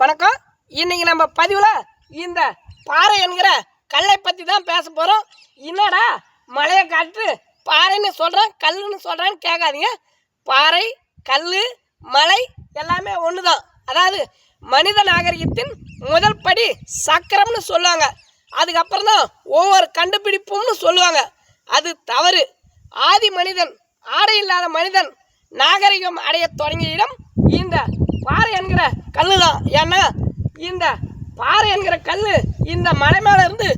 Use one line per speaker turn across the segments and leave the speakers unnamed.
வணக்கம். இன்னைக்கு நம்ம பதிவில் இந்த பாறை என்கிற கல்லை பற்றி தான் பேச போகிறோம். என்னடா மலையை காட்டு பாறைன்னு சொல்கிறேன் கல்லுன்னு சொல்கிறேன்னு கேட்காதீங்க. பாறை, கல், மலை எல்லாமே ஒன்று தான். அதாவது மனித நாகரிகத்தின் முதல் படி சக்கரம்னு சொல்லுவாங்க. அதுக்கப்புறம் தான் ஒவ்வொரு கண்டுபிடிப்பும்னு சொல்லுவாங்க. அது தவறு. ஆதி மனிதன், ஆடை இல்லாத மனிதன் நாகரிகம் அடைய தொடங்கிய இடம் இந்த பாறை என்கிற கல் தான். ஏன்னா இந்த பாறை என்கிற கல் இந்த மலை மேலே இருந்து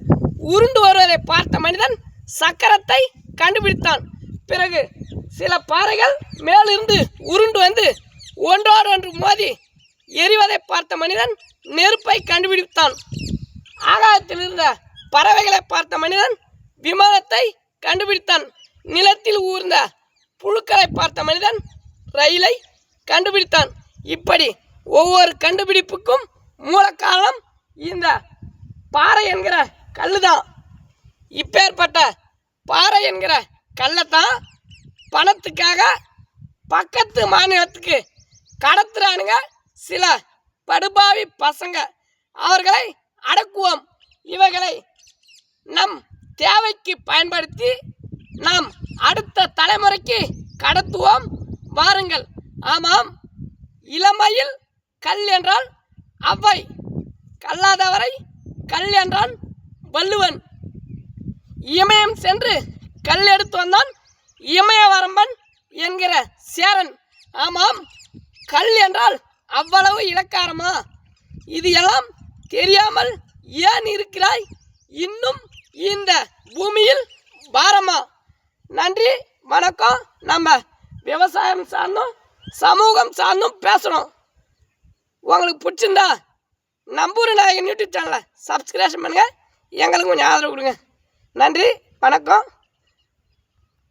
உருண்டு வருவதை பார்த்த மனிதன் சக்கரத்தை கண்டுபிடித்தான். பிறகு சில பாறைகள் மேலிருந்து உருண்டு வந்து ஒன்றோடு ஒன்று மோதி எரிவதை பார்த்த மனிதன் நெருப்பை கண்டுபிடித்தான். ஆகாயத்தில் இருந்த பறவைகளை பார்த்த மனிதன் விமானத்தை கண்டுபிடித்தான். நிலத்தில் ஊர்ந்த புழுக்களை பார்த்த மனிதன் ரயிலை கண்டுபிடித்தான். இப்படி ஒவ்வொரு கண்டுபிடிப்புக்கும் மூல காரணம் இந்த பாறை என்கிற கல் தான். இப்பேற்பட்ட பாறை என்கிற கல்லை தான் பணத்துக்காக பக்கத்து மாநிலத்துக்கு கடத்துறானுங்க சில படுபாவி பசங்க. அவர்களை அடக்குவோம். இவைகளை நம் தேவைக்கு பயன்படுத்தி நாம் அடுத்த தலைமுறைக்கு கடத்துவோம். வாருங்கள். ஆமாம், இளமையில் கல் என்றால் அவ்வை, கல்லாதவரை கல் என்றான் வள்ளுவன். இமயம் சென்று கல் எடுத்து வந்தான் இமயவரம்பன் என்கிற சேரன். ஆமாம், கல் என்றால் அவ்வளவு இலக்காரமா? இது எல்லாம் தெரியாமல் ஏன் இருக்கிறாய் இன்னும் இந்த பூமியில் பாரமா? நன்றி, வணக்கம். நம்ம விவசாயம் சார்ந்தும் சமூகம் சார்ந்தும் பேசணும். உங்களுக்கு பிடிச்சிருந்தா நம்பூர் நாயகன் யூடியூப் சேனலை சப்ஸ்கிரைப் பண்ணுங்கள். எங்களுக்கு கொஞ்சம் ஆதரவு கொடுங்க. நன்றி, வணக்கம்.